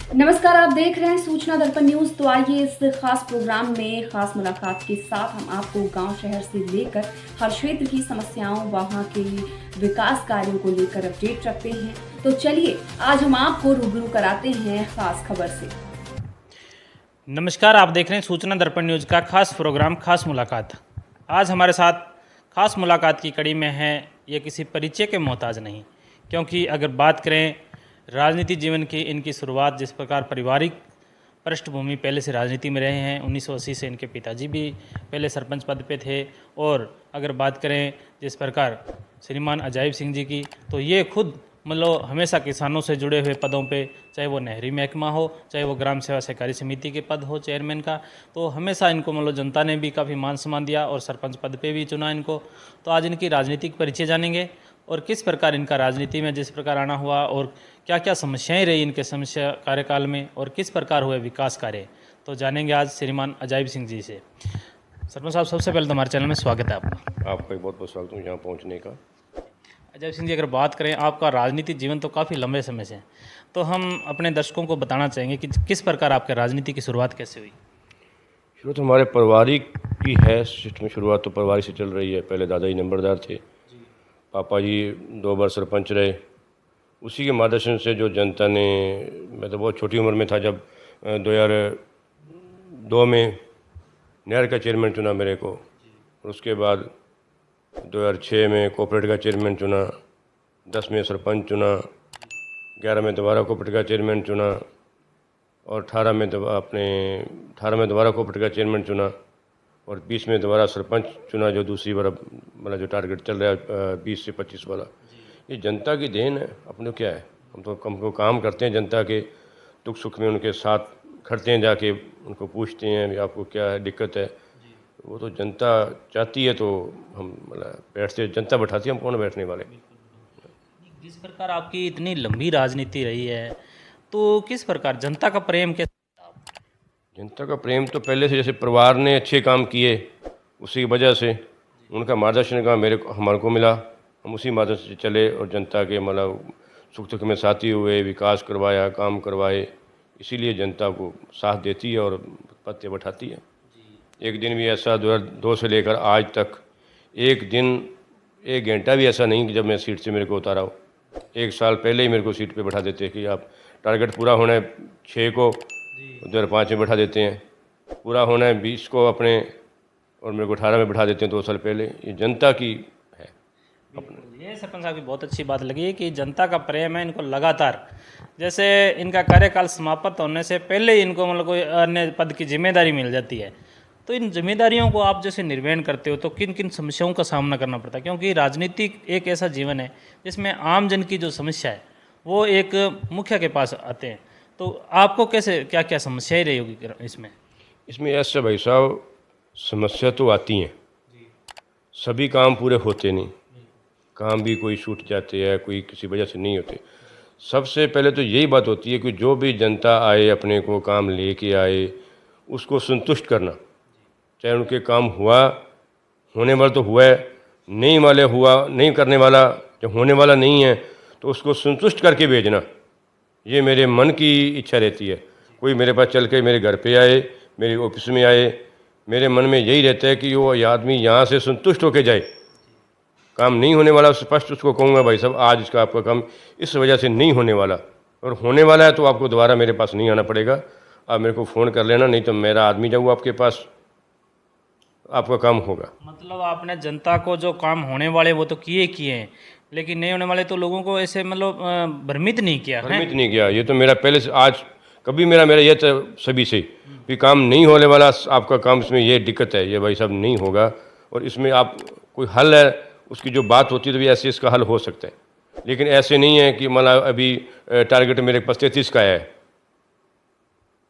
नमस्कार, आप देख रहे हैं सूचना दर्पण न्यूज। तो आइए इस खास प्रोग्राम में खास मुलाकात के साथ हम आपको गांव शहर से लेकर हर क्षेत्र की समस्याओं, वहां के विकास कार्यों को लेकर अपडेट रखते हैं। तो चलिए आज हम आपको रूबरू कराते हैं खास खबर से। नमस्कार, आप देख रहे हैं सूचना दर्पण न्यूज का खास प्रोग्राम खास मुलाकात। आज हमारे साथ खास मुलाकात की कड़ी में है, ये किसी परिचय के मोहताज नहीं, क्योंकि अगर बात करें राजनीति जीवन की इनकी शुरुआत, जिस प्रकार पारिवारिक पृष्ठभूमि पहले से राजनीति में रहे हैं। 1980 से इनके पिताजी भी पहले सरपंच पद पे थे। और अगर बात करें जिस प्रकार श्रीमान अजायब सिंह जी की, तो ये खुद मतलब हमेशा किसानों से जुड़े हुए पदों पे, चाहे वो नहरी महकमा हो, चाहे वो ग्राम सेवा सहकारी समिति के पद हो चेयरमैन का, तो हमेशा इनको मतलब जनता ने भी काफ़ी मान सम्मान दिया और सरपंच पद पे भी चुना इनको। तो आज इनकी राजनीतिक परिचय जानेंगे और किस प्रकार इनका राजनीति में जिस प्रकार आना हुआ और क्या क्या समस्याएं रही इनके समस्या कार्यकाल में और किस प्रकार हुए विकास कार्य, तो जानेंगे आज श्रीमान अजायब सिंह जी से। सरपंच साहब, सबसे पहले तो हमारे चैनल में स्वागत है आपका। आपका भी बहुत बहुत स्वागत हूँ यहाँ पहुँचने का। अजायब सिंह जी, अगर बात करें आपका राजनीतिक जीवन तो काफ़ी लंबे समय से, तो हम अपने दर्शकों को बताना चाहेंगे कि किस प्रकार आपके राजनीति की शुरुआत कैसे हुई। शुरुआत हमारे पारिवारिक की है सिस्टम। शुरुआत तो पारिवारिक से चल रही है। पहले दादाजी नंबरदार थे, पापा जी 2 बार सरपंच रहे। उसी के मार्गदर्शन से जो जनता ने, मैं तो बहुत छोटी उम्र में था जब 2002 में नहर का चेयरमैन चुना मेरे को, और उसके बाद 2006 में कोऑपरेटिव का चेयरमैन चुना, 10 में सरपंच चुना, 11 में दोबारा कोऑपरेटिव का चेयरमैन चुना, और 18 में दोबारा कोऑपरेटिव का चेयरमैन चुना, और 20 में दोबारा सरपंच चुना, जो दूसरी बार मतलब जो टारगेट चल रहा है 20 से 25 वाला। ये जनता की देन है, अपने क्या है। हम तो काम करते हैं, जनता के दुख सुख में उनके साथ खड़ते हैं, जाके उनको पूछते हैं भी आपको क्या है, दिक्कत है। वो तो जनता चाहती है, तो हम मतलब बैठते, जनता बैठाती है, हम कौन बैठने वाले। जिस प्रकार आपकी इतनी लंबी राजनीति रही है, तो किस प्रकार जनता का प्रेम कैसे? जनता का प्रेम तो पहले से, जैसे परिवार ने अच्छे काम किए उसी की वजह से उनका मार्गदर्शन का हमारे को मिला। हम उसी मार्गदर्शन से चले और जनता के मतलब सुख दुख में साथी हुए, विकास करवाया, काम करवाए। इसीलिए जनता को साथ देती है और पत्ते बैठाती है। एक दिन भी ऐसा 2002 से लेकर आज तक एक दिन, एक घंटा भी ऐसा नहीं कि जब मैं सीट से मेरे को उतारा हो। 1 साल पहले ही मेरे को सीट पे बैठा देते हैं कि आप टारगेट पूरा होना है 6 को, 2005 में बैठा देते हैं। पूरा होना है 20 को अपने, और मेरे को 18 में बैठा देते हैं 2 साल पहले। ये जनता की है। ये सरपंच साहब की बहुत अच्छी बात लगी कि जनता का प्रेम है इनको लगातार। जैसे इनका कार्यकाल समाप्त होने से पहले ही इनको मतलब कोई अन्य पद की जिम्मेदारी मिल जाती है, तो इन जिम्मेदारियों को आप जैसे निर्वहन करते हो तो किन किन समस्याओं का सामना करना पड़ता है? क्योंकि राजनीति एक ऐसा जीवन है जिसमें आम जन की जो समस्या है वो एक मुखिया के पास आते हैं, तो आपको कैसे क्या क्या समस्याएं रही होगी इसमें? ऐसा भाई साहब, समस्या तो आती हैं, सभी काम पूरे होते नहीं। काम भी कोई छूट जाते हैं, कोई किसी वजह से नहीं होते। सबसे पहले तो यही बात होती है कि जो भी जनता आए, अपने को काम लेके आए, उसको संतुष्ट करना। चाहे उनके काम हुआ, होने वाला तो हुआ है, नहीं वाले हुआ, नहीं करने वाला, जब होने वाला नहीं है तो उसको संतुष्ट करके भेजना। ये मेरे मन की इच्छा रहती है। कोई मेरे पास चल के मेरे घर पे आए, मेरे ऑफिस में आए, मेरे मन में यही रहता है कि वो आदमी यहाँ से संतुष्ट होके जाए। काम नहीं होने वाला स्पष्ट उसको कहूँगा भाई साहब आज इसका आपका काम इस वजह से नहीं होने वाला, और होने वाला है तो आपको दोबारा मेरे पास नहीं आना पड़ेगा। आप मेरे को फ़ोन कर लेना, नहीं तो मेरा आदमी जाऊँ आपके पास, आपका काम होगा। मतलब आपने जनता को जो काम होने वाले वो तो किए हैं, लेकिन नहीं होने वाले तो लोगों को ऐसे मतलब भ्रमित नहीं किया है। भ्रमित नहीं किया। ये तो मेरा पहले से, आज कभी मेरा ये था सभी से भी काम नहीं होने वाला, आपका काम इसमें ये दिक्कत है, ये भाई साहब नहीं होगा, और इसमें आप कोई हल है, उसकी जो बात होती है तो भी ऐसे इसका हल हो सकता है। लेकिन ऐसे नहीं है कि मतलब अभी टारगेट मेरे पास 33 का है,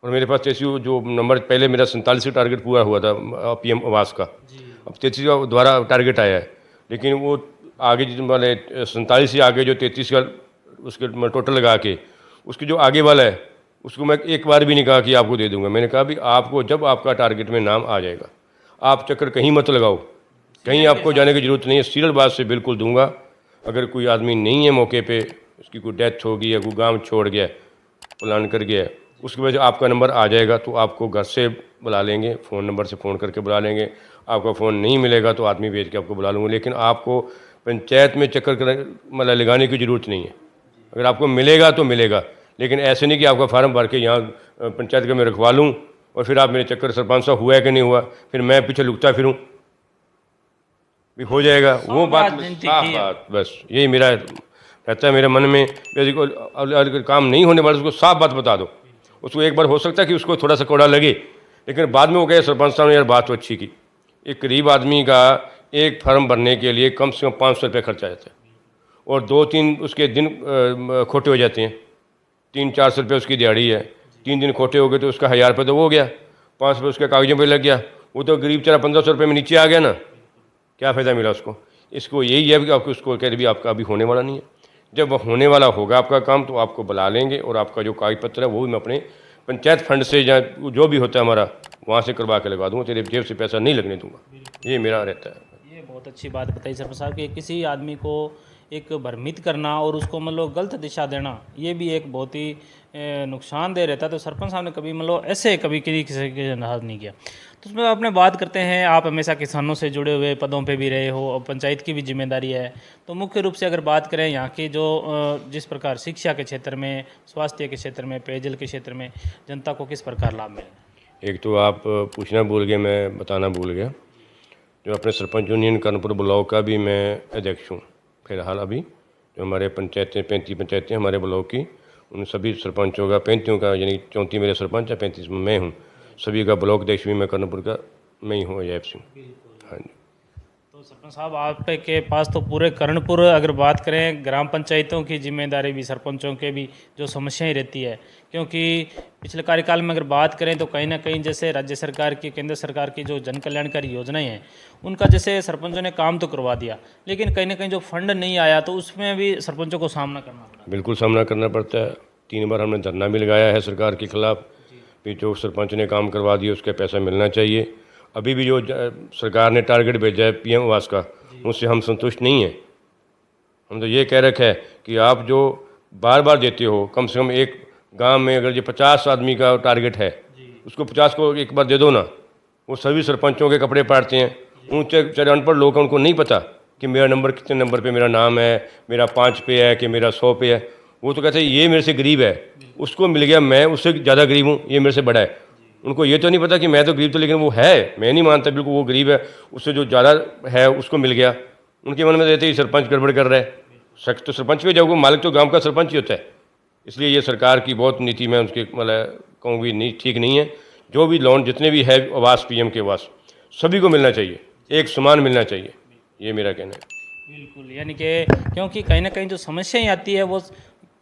और मेरे पास 33 जो नंबर पहले मेरा 47 टारगेट पूरा हुआ था PM आवास का, अब 33 का दोबारा टारगेट आया है। लेकिन वो आगे जो वाले 47 से आगे जो 33 का उसके टोटल लगा के उसके जो आगे वाला है उसको मैं एक बार भी नहीं कहा कि आपको दे दूंगा। मैंने कहा भी आपको जब आपका टारगेट में नाम आ जाएगा, आप चक्कर कहीं मत लगाओ, कहीं आपको जाने की ज़रूरत नहीं है, सीरियल बात से बिल्कुल दूंगा। अगर कोई आदमी नहीं है मौके पे, उसकी कोई डेथ हो गई या कोई गांव छोड़ गया, प्लान कर गया, उसकी वजह से आपका नंबर आ जाएगा तो आपको घर से बुला लेंगे, फ़ोन नंबर से फ़ोन करके बुला लेंगे। आपका फ़ोन नहीं मिलेगा तो आदमी भेज के आपको बुला लूँगा, लेकिन आपको पंचायत में चक्कर मतलब लगाने की ज़रूरत नहीं है। अगर आपको मिलेगा तो मिलेगा, लेकिन ऐसे नहीं कि आपका फार्म भर के यहाँ पंचायत का मैं रखवा लूँ और फिर आप मेरे चक्कर सरपंच साहब हुआ है कि नहीं हुआ, फिर मैं पीछे लुकता फिरूँ, भी हो जाएगा वो बात। साफ बात, बस यही मेरा रहता है मेरे मन में। यदि अगर काम नहीं होने वाला उसको साफ बात बता दो। उसको एक बार हो सकता है कि उसको थोड़ा सा कौड़ा लगे, लेकिन बाद में वो कहे सरपंच साहब ने यार बात तो अच्छी की। एक गरीब आदमी का एक फार्म भरने के लिए कम से कम 500 रुपये खर्चा आ जाता है और 2-3 उसके दिन खोटे हो जाते हैं। 300-400 रुपये उसकी दिहाड़ी है, 3 दिन खोटे हो गए तो उसका 1000 रुपये तो वो हो गया, 500 रुपये उसके कागजों पर लग गया। वो तो गरीब चला 1500 रुपये में नीचे आ गया ना, क्या फ़ायदा मिला उसको। इसको यही है कि आपको उसको कह रहे भी आपका अभी होने वाला नहीं है। जब वह होने वाला होगा आपका काम तो आपको बुला लेंगे और आपका जो कागज पत्र है वो भी मैं अपने पंचायत फंड से या जो भी होता है हमारा वहाँ से करवा के लगा दूँगा। तेरे जेब से पैसा नहीं लगने दूँगा, ये मेरा रहता है। ये बहुत अच्छी बात बताई सरपंच साहब कि किसी आदमी को एक भ्रमित करना और उसको मतलब गलत दिशा देना, ये भी एक बहुत ही नुकसानदेह रहता है। तो सरपंच साहब ने कभी मतलब ऐसे कभी किसी के नाराज नहीं किया। तो उसमें आपने बात करते हैं, आप हमेशा किसानों से जुड़े हुए पदों पे भी रहे हो और पंचायत की भी जिम्मेदारी है। तो मुख्य रूप से अगर बात करें यहाँ की जो जिस प्रकार शिक्षा के क्षेत्र में, स्वास्थ्य के क्षेत्र में, पेयजल के क्षेत्र में जनता को किस प्रकार लाभ मिले? एक तो आप पूछना भूल गए, मैं बताना भूल गया, जो अपने सरपंच यूनियन कर्णपुर ब्लॉक का भी मैं अध्यक्ष हूँ फिलहाल। अभी जो हमारे पंचायतें 35 पंचायतें हमारे ब्लॉक की, उन सभी सरपंचों का 35 का यानी 34 मेरे सरपंच है, 35 में मैं हूँ, सभी का ब्लॉक अध्यक्ष भी मैं कर्णपुर का मैं ही हूँ, अजैब सिंह। हाँ जी। तो सरपंच साहब आपके पास तो पूरे कर्णपुर, अगर बात करें ग्राम पंचायतों की जिम्मेदारी भी, सरपंचों के भी जो समस्याएं रहती है, क्योंकि पिछले कार्यकाल में अगर बात करें तो कहीं ना कहीं जैसे राज्य सरकार की, केंद्र सरकार की जो जन कल्याणकारी योजनाएं हैं उनका जैसे सरपंचों ने काम तो करवा दिया, लेकिन कहीं ना कहीं जो फंड नहीं आया तो उसमें भी सरपंचों को सामना करना पड़ा। बिल्कुल सामना करना पड़ता है। 3 बार हमने धरना भी लगाया है सरकार के खिलाफ कि जो सरपंच ने काम करवा दिया उसका पैसा मिलना चाहिए। अभी भी जो सरकार ने टारगेट भेजा है PM आवास का, उससे हम संतुष्ट नहीं हैं। हम तो ये कह रखा है कि आप जो बार बार देते हो, कम से कम एक गांव में अगर ये 50 आदमी का टारगेट है, उसको 50 को एक बार दे दो ना। वो सभी सरपंचों के कपड़े पाड़ते हैं। उन बेचारे अनपढ़ लोग हैं, उनको नहीं पता कि मेरा नंबर कितने नंबर पे मेरा नाम है, मेरा 5 पे है कि मेरा 100 पे है। वो तो कहते हैं ये मेरे से गरीब है, उसको मिल गया, मैं उससे ज़्यादा गरीब हूँ, ये मेरे से बड़ा है। उनको ये तो नहीं पता कि मैं तो गरीब तो, लेकिन वो है, मैं नहीं मानता बिल्कुल वो गरीब है, उससे जो ज़्यादा है उसको मिल गया। उनके मन में रहते ही सरपंच गड़बड़ कर रहा है। शक तो सरपंच पे जाओगे, मालिक तो गांव का सरपंच ही होता है। इसलिए ये सरकार की बहुत नीति में उनके मतलब कहूँगी नहीं, ठीक नहीं है। जो भी लोन जितने भी है आवास, PM के आवास, सभी को मिलना चाहिए, एक समान मिलना चाहिए, ये मेरा कहना है। बिल्कुल, यानी कि क्योंकि कहीं ना कहीं जो समस्याएं आती है वो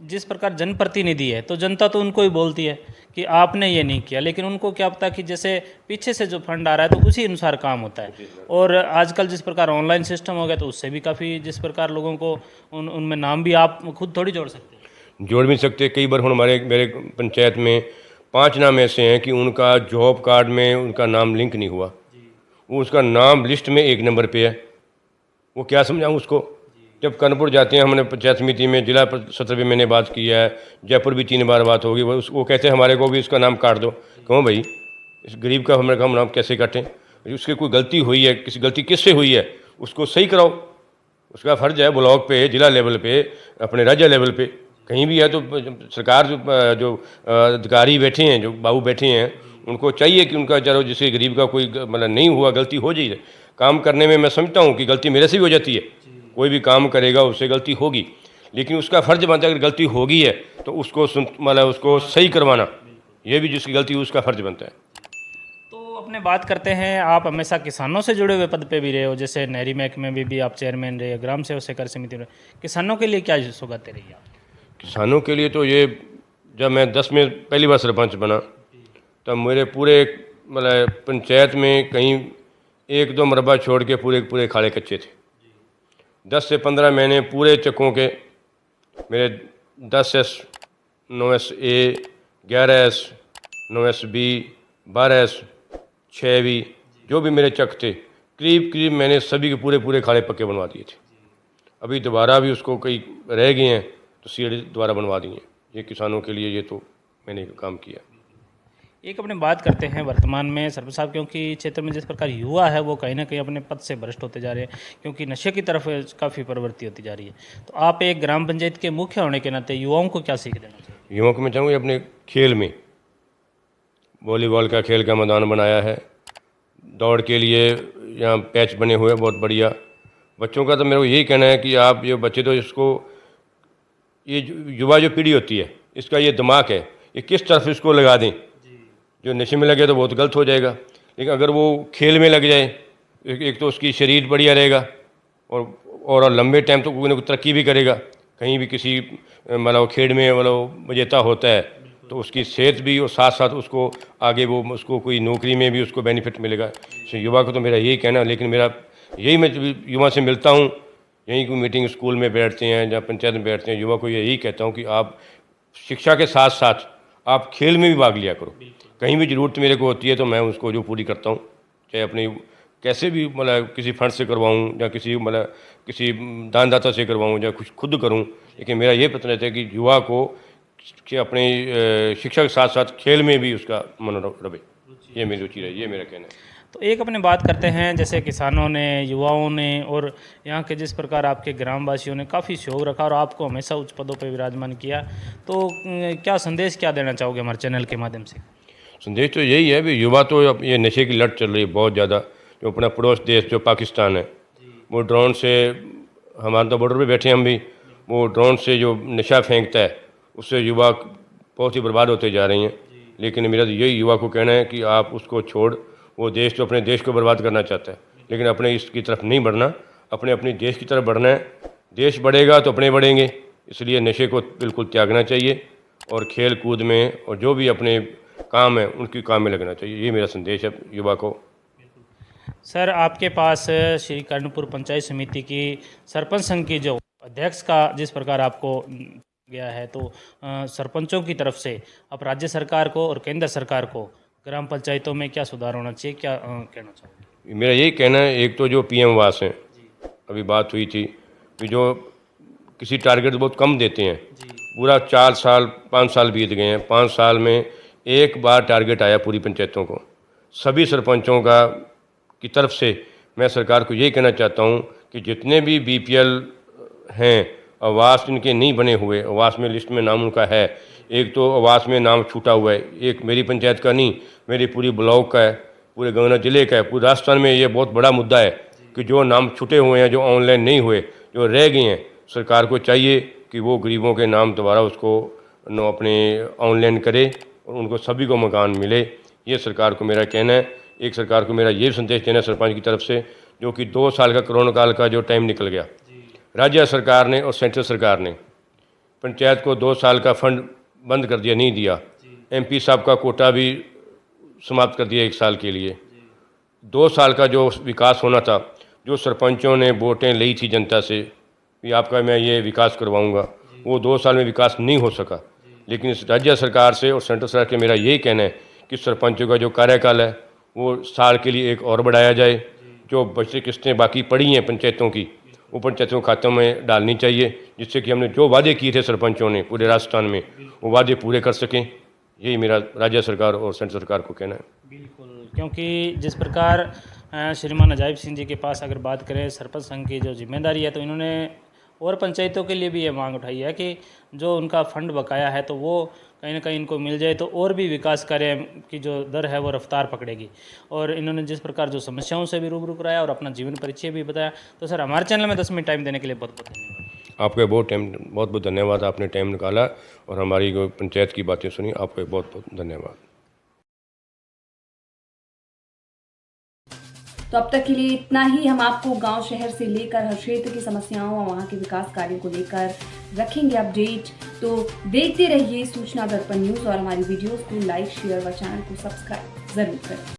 जिस प्रकार जनप्रतिनिधि है तो जनता तो उनको ही बोलती है कि आपने ये नहीं किया, लेकिन उनको क्या पता कि जैसे पीछे से जो फंड आ रहा है तो उसी अनुसार काम होता है। और आजकल जिस प्रकार ऑनलाइन सिस्टम हो गया तो उससे भी काफ़ी जिस प्रकार लोगों को उनमें नाम भी आप खुद थोड़ी जोड़ सकते हैं। जोड़ भी सकते। कई बार मेरे पंचायत में 5 नाम ऐसे हैं कि उनका जॉब कार्ड में उनका नाम लिंक नहीं हुआ, वो उसका नाम लिस्ट में 1 नंबर पे है। वो क्या समझाऊँ उसको। जब कर्णपुर जाते हैं, हमने पंचायत समिति में जिला सत्र में मैंने बात की है, जयपुर भी 3 बार बात होगी, वो कहते हैं हमारे को भी इसका नाम काट दो। क्यों भाई, इस गरीब का हमारे नाम कैसे काटें। उसकी कोई गलती हुई है, किसी गलती किससे हुई है उसको सही कराओ। उसका फ़र्ज़ है ब्लॉक पे, जिला लेवल पे, अपने राज्य लेवल पे कहीं भी है तो सरकार जो अधिकारी बैठे हैं, जो बाबू बैठे हैं, उनको चाहिए कि उनका चलो जिससे गरीब का कोई मतलब नहीं हुआ, गलती हो जाए। काम करने में मैं समझता हूँ कि गलती मेरे से भी हो जाती है, कोई भी काम करेगा उससे गलती होगी, लेकिन उसका फ़र्ज़ बनता है अगर गलती होगी है तो उसको मतलब उसको सही करवाना, ये भी जिसकी गलती है उसका फ़र्ज़ बनता है। तो अपने बात करते हैं, आप हमेशा किसानों से जुड़े हुए पद पे भी रहे हो, जैसे नहरी महकमे में भी आप चेयरमैन रहे, ग्राम सेवक सहकारी समिति में। किसानों के लिए क्या सौगातें रही आप? किसानों के लिए तो ये, जब मैं 10 में पहली बार सरपंच बना तब मेरे पूरे मतलब पंचायत में कहीं 1-2 मरबा छोड़ के पूरे खाड़े कच्चे थे। 10 से 15 महीने पूरे चक्कों के मेरे 10S, 9SA, 11S, 9SB, 12S, 6B जो भी मेरे चक थे, करीब मैंने सभी के पूरे खाड़े पक्के बनवा दिए थे। अभी दोबारा भी उसको कई रह गए हैं तो सीढ़ी दोबारा बनवा दी हैं। ये किसानों के लिए ये तो मैंने काम किया। एक अपने बात करते हैं वर्तमान में सरपंच साहब, क्योंकि क्षेत्र में जिस प्रकार युवा है वो कहीं ना कहीं अपने पद से भ्रष्ट होते जा रहे हैं, क्योंकि नशे की तरफ काफ़ी प्रवृत्ति होती जा रही है। तो आप एक ग्राम पंचायत के मुख्य होने के नाते युवाओं को क्या सीख देना चाहिए? युवाओं को मैं चाहूँगा अपने खेल में वॉलीबॉल का खेल का मैदान बनाया है, दौड़ के लिए यहाँ पैच बने हुए हैं बहुत बढ़िया। बच्चों का तो मेरे को यही कहना है कि आप ये बच्चे तो इसको ये युवा जो पीढ़ी होती है इसका ये दिमाग है, ये किस तरफ इसको लगा दें। जो नशे में लगे तो बहुत गलत हो जाएगा, लेकिन अगर वो खेल में लग जाए एक तो उसकी शरीर बढ़िया रहेगा और लंबे टाइम तक कोई ना कोई तरक्की भी करेगा। कहीं भी किसी मतलब खेल में मतलब विजेता होता है तो उसकी सेहत भी और साथ साथ उसको आगे वो उसको कोई नौकरी में भी उसको बेनिफिट मिलेगा। तो युवा को तो मेरा यही कहना है, लेकिन मेरा यही मैं युवा से मिलता हूँ, यहीं कोई मीटिंग स्कूल में बैठते हैं या पंचायत में बैठते हैं, युवा को यही कहता हूँ कि आप शिक्षा के साथ साथ आप खेल में भी भाग लिया करो। कहीं भी ज़रूरत मेरे को होती है तो मैं उसको जो पूरी करता हूँ, चाहे अपनी कैसे भी मतलब किसी फंड से करवाऊँ या किसी दानदाता से करवाऊँ या कुछ खुद करूँ, लेकिन मेरा ये प्रश्न रहता है कि युवा को कि अपनी शिक्षा के साथ साथ खेल में भी उसका मन रहे, ये मेरी रुचि रही, ये मेरा कहना है। तो एक अपने बात करते हैं, जैसे किसानों ने, युवाओं ने और यहाँ के जिस प्रकार आपके ग्रामवासियों ने काफ़ी सहयोग रखा और आपको हमेशा उच्च पदों पर विराजमान किया, तो क्या संदेश क्या देना चाहोगे हमारे चैनल के माध्यम से? संदेश तो यही है भी युवा तो अब ये नशे की लत चल रही है बहुत ज़्यादा। जो अपना पड़ोस देश जो पाकिस्तान है वो ड्रोन से, हमारे तो बॉर्डर पे बैठे हम भी, वो ड्रोन से जो नशा फेंकता है उससे युवा बहुत ही बर्बाद होते जा रही हैं। लेकिन मेरा तो यही युवा को कहना है कि आप उसको छोड़, वो देश तो अपने देश को बर्बाद करना चाहता है, लेकिन अपने इसकी तरफ नहीं बढ़ना, अपने देश की तरफ बढ़ना है। देश बढ़ेगा तो अपने बढ़ेंगे, इसलिए नशे को बिल्कुल त्यागना चाहिए और खेल कूद में और जो भी अपने काम है उनकी काम में लगना चाहिए। ये मेरा संदेश है युवा को। सर, आपके पास श्री कर्णपुर पंचायत समिति की सरपंच संघ की जो अध्यक्ष का जिस प्रकार आपको गया है, तो सरपंचों की तरफ से आप राज्य सरकार को और केंद्र सरकार को ग्राम पंचायतों में क्या सुधार होना चाहिए, क्या कहना चाहोगे? मेरा यही कहना है, एक तो जो पीएम आवास हैं, अभी बात हुई थी कि जो किसी टारगेट बहुत कम देते हैं, पूरा 4 साल 5 साल बीत गए हैं, 5 साल में एक बार टारगेट आया पूरी पंचायतों को। सभी सरपंचों का की तरफ से मैं सरकार को यही कहना चाहता हूँ कि जितने भी बीपीएल हैं, आवास इनके नहीं बने हुए, आवास में लिस्ट में नाम उनका है, एक तो आवास में नाम छूटा हुआ है, एक मेरी पंचायत का नहीं, मेरी पूरी ब्लॉक का है, पूरे गंगा जिले का है, पूरे राजस्थान में ये बहुत बड़ा मुद्दा है कि जो नाम छूटे हुए हैं, जो ऑनलाइन नहीं हुए, जो रह गए हैं, सरकार को चाहिए कि वो गरीबों के नाम दोबारा उसको अपने ऑनलाइन करे और उनको सभी को मकान मिले। ये सरकार को मेरा कहना है। एक सरकार को मेरा ये संदेश देना है सरपंच की तरफ से, जो कि 2 साल का कोरोना काल का जो टाइम निकल गया, राज्य सरकार ने और सेंट्रल सरकार ने पंचायत को 2 साल का फंड बंद कर दिया, नहीं दिया। एमपी साहब का कोटा भी समाप्त कर दिया 1 साल के लिए। 2 साल का जो विकास होना था, जो सरपंचों ने वोटें ली थी जनता से कि आपका मैं ये विकास करवाऊंगा, वो 2 साल में विकास नहीं हो सका। लेकिन इस राज्य सरकार से और सेंट्रल सरकार के मेरा यही कहना है कि सरपंचों का जो कार्यकाल है वो साल के लिए एक और बढ़ाया जाए। जो बची किस्तें बाकी पड़ी हैं पंचायतों की, वो पंचायतों के खातों में डालनी चाहिए, जिससे कि हमने जो वादे किए थे सरपंचों ने पूरे राजस्थान में, वो वादे पूरे कर सकें। यही मेरा राज्य सरकार और सेंट्रल सरकार को कहना है। बिल्कुल, क्योंकि जिस प्रकार श्रीमान अजायब सिंह जी के पास अगर बात करें सरपंच संघ की जो जिम्मेदारी है, तो इन्होंने और पंचायतों के लिए भी ये मांग उठाई है कि जो उनका फंड बकाया है तो वो कहीं ना कहीं इनको मिल जाए, तो और भी विकास कार्य की जो दर है वो रफ्तार पकड़ेगी। और इन्होंने जिस प्रकार जो समस्याओं से भी रूबरू कराया और अपना जीवन परिचय भी बताया, तो सर हमारे चैनल में 10 मिनट टाइम देने के लिए बहुत बहुत धन्यवाद। आपका बहुत बहुत धन्यवाद, आपने टाइम निकाला और हमारी पंचायत की बातें सुनी। आपका बहुत बहुत धन्यवाद। तो अब तक के लिए इतना ही। हम आपको गांव शहर से लेकर हर क्षेत्र की समस्याओं और वहां के विकास कार्यों को लेकर रखेंगे अपडेट। तो देखते रहिए सूचना दर्पण न्यूज़ और हमारी वीडियोस को लाइक, शेयर व चैनल को सब्सक्राइब जरूर करें।